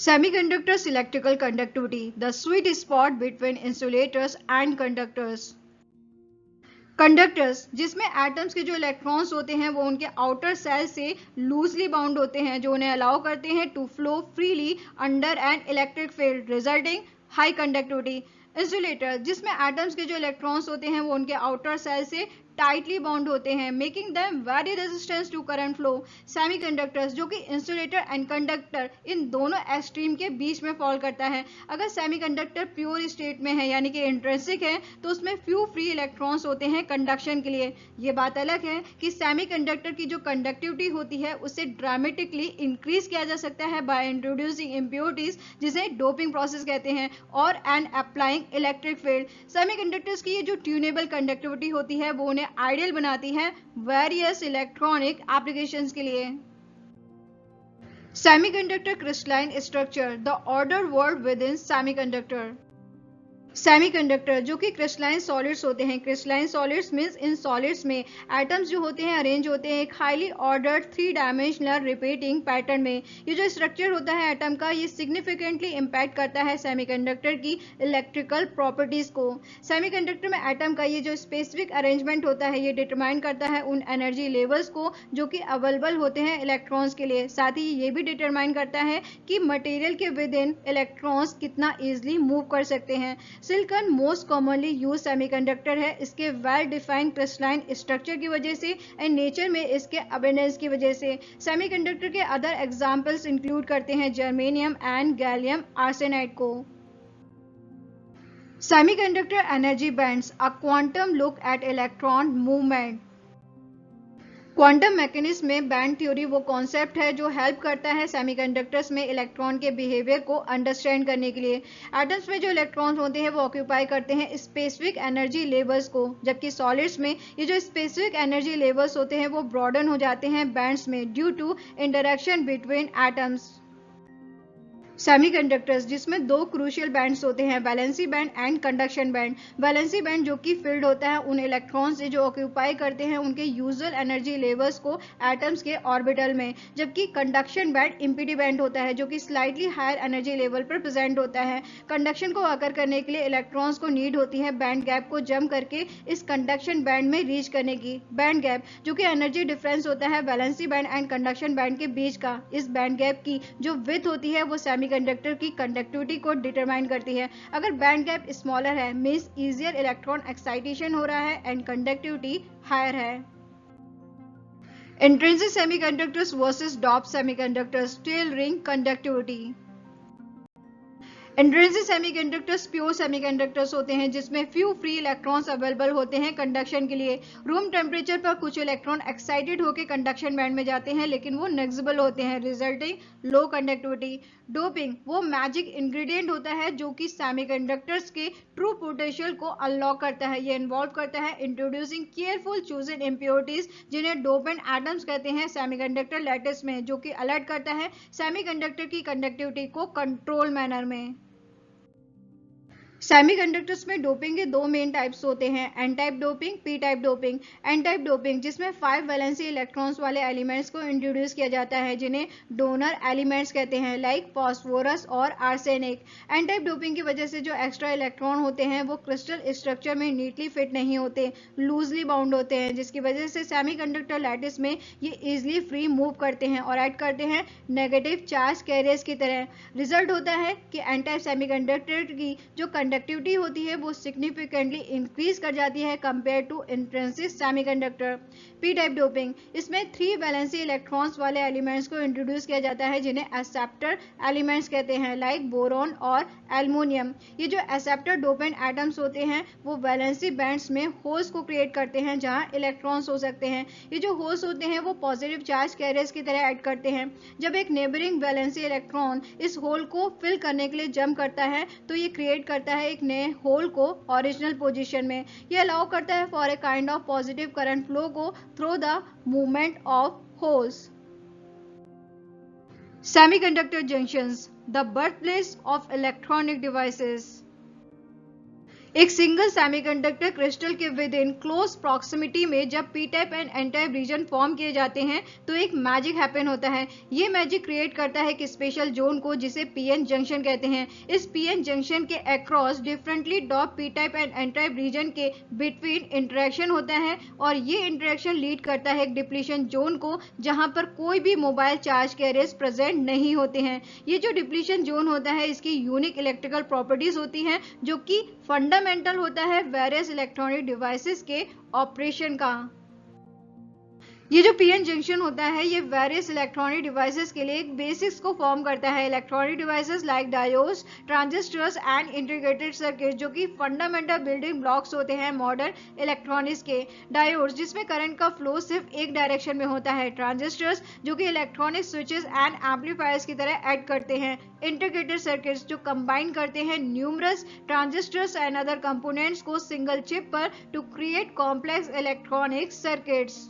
Semiconductors electrical conductivity, the sweet spot between insulators and conductors. Conductors जिसमें atoms के जो electrons होते हैं वो उनके आउटर सेल से लूजली बाउंड होते हैं, जो उन्हें अलाउ करते हैं to flow freely under an electric field resulting high conductivity. Insulator जिसमें एटम्स के जो इलेक्ट्रॉन्स होते हैं वो उनके आउटर सेल से टाइटली बाउंड होते हैं, making them very resistance to current flow. Semiconductors जो कि इंसुलेटर एंड कंडक्टर इन दोनों एक्सट्रीम के बीच में फॉल करता है. अगर सेमीकंडक्टर प्योर स्टेट में है यानी कि इंट्रिंसिक है तो उसमें फ्यू फ्री इलेक्ट्रॉन्स होते हैं कंडक्शन के लिए. ये बात अलग है कि सेमीकंडक्टर की जो कंडक्टिविटी होती है उसे ड्रामेटिकली इंक्रीज किया जा सकता है बाय इंट्रोड्यूसिंग इम्प्योरिटीज जिसे डोपिंग प्रोसेस कहते हैं और and applying electric field. Semiconductors की ये जो ट्यूनेबल कंडक्टिविटी होती है वो उन्हें आइडियल बनाती है वेरियस इलेक्ट्रॉनिक एप्लीकेशंस के लिए. Semiconductor crystalline structure, the order word with in semiconductor. Semiconductor जो कि क्रिस्टलाइन सॉलिड्स होते हैं. Crystalline solids means in solids में एटम्स जो होते हैं अरेंज होते हैं एक highly ordered 3 dimensional repeating pattern में. ये जो स्ट्रक्चर होता है एटम का ये सिग्निफिकेंटली इंपैक्ट करता है सेमीकंडक्टर की इलेक्ट्रिकल प्रॉपर्टीज को. सेमीकंडक्टर में एटम का ये जो स्पेसिफिक अरेंजमेंट होता है ये डिटरमाइन करता है उन एनर्जी लेवल्स को जो कि अवेलेबल होते हैं इलेक्ट्रॉन्स के लिए. साथ ही ये भी डिटरमाइन करता है कि मटेरियल के विद इन इलेक्ट्रॉन्स कितना ईजिली मूव कर सकते हैं. Silicon most commonly use semiconductor है इसके वेल डिफाइंड क्रिस्टलाइन स्ट्रक्चर की वजह से एंड नेचर में इसके अबेंडेंस की वजह से. सेमीकंडक्टर के अदर एग्जांपल्स इंक्लूड करते हैं जर्मेनियम एंड गैलियम आर्सेनाइड को. Semiconductor energy bands, a quantum look at electron movement. Quantum mechanism में बैंड थ्योरी वो कॉन्सेप्ट है जो हेल्प करता है सेमीकंडक्टर्स में इलेक्ट्रॉन के बिहेवियर को अंडरस्टैंड करने के लिए. एटम्स में जो इलेक्ट्रॉन्स होते हैं वो ऑक्यूपाई करते हैं स्पेसिफिक एनर्जी लेवल्स को, जबकि सॉलिड्स में ये जो स्पेसिफिक एनर्जी लेवल्स होते हैं वो ब्रॉडन हो जाते हैं बैंड्स में due to interaction between atoms. Semiconductors जिसमें दो क्रूशियल बैंड्स होते हैं, valency band and conduction band. Valency band जो कि फील्ड होता है उन इलेक्ट्रॉन्स से जो ऑक्यूपाई करते हैं उनके यूजुअल एनर्जी लेवल्स को एटम्स के ऑर्बिटल में, जबकि कंडक्शन बैंड इम्पीडी बैंड होता है जो कि स्लाइटली हायर एनर्जी लेवल पर प्रेजेंट होता है. कंडक्शन को अकर करने के लिए इलेक्ट्रॉन्स को नीड होती है बैंड गैप को जंप करके इस कंडक्शन बैंड में रीच करने की. बैंड गैप जो कि एनर्जी डिफरेंस होता है valency band and conduction band के बीच का, इस बैंड गैप की जो विड्थ होती है वो सेमीकंडक्टर की कंडक्टिविटी को डिटरमाइन करती है. अगर बैंड गैप स्मॉलर है मींस इजियर इलेक्ट्रॉन एक्साइटेशन हो रहा है एंड कंडक्टिविटी हायर है. Intrinsic semiconductors versus doped semiconductors, tailoring conductivity. Intrinsic semiconductors pure semiconductors होते हैं जिसमें फ्यू फ्री इलेक्ट्रॉन्स अवेलेबल होते हैं कंडक्शन के लिए. रूम टेम्परेचर पर कुछ इलेक्ट्रॉन एक्साइटेड होकर कंडक्शन बैंड में जाते हैं लेकिन वो नेग्लिजिबल होते हैं रिजल्टिंग लो कंडक्टिविटी. डोपिंग वो मैजिक इंग्रेडिएंट होता है जो कि सेमीकंडक्टर्स के ट्रू पोटेंशियल को अनलॉक करता है. ये इन्वॉल्व करता है इंट्रोड्यूसिंग केयरफुल चूजन इम्प्योरिटीज जिन्हें डोपेंट एटम्स कहते हैं सेमीकंडक्टर लैटिस में, जो कि अलर्ट करता है सेमीकंडक्टर की कंडक्टिविटी को कंट्रोल मैनर में. सेमीकंडक्टर्स में डोपिंग के दो मेन टाइप्स होते हैं, N type doping, P type doping. N type doping जिसमें 5 वैलेंसी इलेक्ट्रॉन्स वाले एलिमेंट्स को इंट्रोड्यूस किया जाता है जिन्हें डोनर एलिमेंट्स कहते हैं लाइक फॉस्फोरस और आर्सेनिक. एन टाइप डोपिंग की वजह से जो एक्स्ट्रा इलेक्ट्रॉन होते हैं वो क्रिस्टल स्ट्रक्चर में नीटली फिट नहीं होते, लूजली बाउंड होते हैं, जिसकी वजह से सेमीकंडक्टर लैटिस में ये इजिली फ्री मूव करते हैं और एक्ट करते हैं नेगेटिव चार्ज कैरियर्स की तरह. रिजल्ट होता है कि एन टाइप सेमीकंडक्टर की जो कंडक्टिविटी होती है वो सिग्निफिकेंटली इंक्रीज कर जाती है compare to intrinsic semiconductor. P type doping इसमें 3 वैलेंसी इलेक्ट्रॉन्स वाले एलिमेंट्स को इंट्रोड्यूस किया जाता है जिन्हें एक्सेप्टर एलिमेंट्स कहते हैं लाइक बोरॉन और एल्युमिनियम. ये जो एक्सेप्टर डोपेंट एटम्स होते हैं वो वैलेंसी बैंड्स में होल्स को क्रिएट करते हैं जहां इलेक्ट्रॉन्स हो सकते हैं. ये जो होल्स होते हैं वो पॉजिटिव चार्ज कैरियर्स की तरह एक्ट करते हैं. जब एक नेबरिंग वैलेंसी इलेक्ट्रॉन इस होल को फिल करने के लिए जंप करता है तो ये क्रिएट करता है एक नए होल को ओरिजिनल पोजीशन में. ये अलाउ करता है for a kind of positive current flow को through the movement of holes. Semiconductor junctions, the birthplace of electronic devices. एक सिंगल सेमीकंडक्टर क्रिस्टल के विद इन क्लोज प्रॉक्सिमिटी में जब P type and N type region form किए जाते हैं तो एक मैजिक हैपन होता है। ये मैजिक क्रिएट करता है एक स्पेशल जोन को जिसे पीएन जंक्शन कहते हैं। इस पीएन जंक्शन के across differently doped P type and N type region के बिटवीन इंटरेक्शन होता है और ये इंटरेक्शन लीड करता है एक डिप्लीशन जोन को जहां पर कोई भी मोबाइल चार्ज कैरियर्स प्रेजेंट नहीं होते हैं। ये जो डिप्लीशन जोन होता है इसकी यूनिक इलेक्ट्रिकल प्रॉपर्टीज होती हैं जो कि फंडामेंटल होता है वेरियस इलेक्ट्रॉनिक डिवाइसेस के ऑपरेशन का। ये जो पीएन जंक्शन होता है ये वेरियस इलेक्ट्रॉनिक डिवाइसेस के लिए एक बेसिक्स को फॉर्म करता है। Electronic devices like diodes, transistors and integrated circuit जो कि फंडामेंटल बिल्डिंग ब्लॉक्स होते हैं मॉडर्न इलेक्ट्रॉनिक्स के। डायोड्स जिसमें करंट का फ्लो सिर्फ एक डायरेक्शन में होता है। ट्रांजिस्टर्स जो कि इलेक्ट्रॉनिक स्विचेस एंड एम्पलीफायर्स की तरह एक्ट करते हैं। इंटीग्रेटेड सर्किट्स जो कंबाइन करते हैं numerous transistors and other components को सिंगल चिप पर to create complex electronic circuits.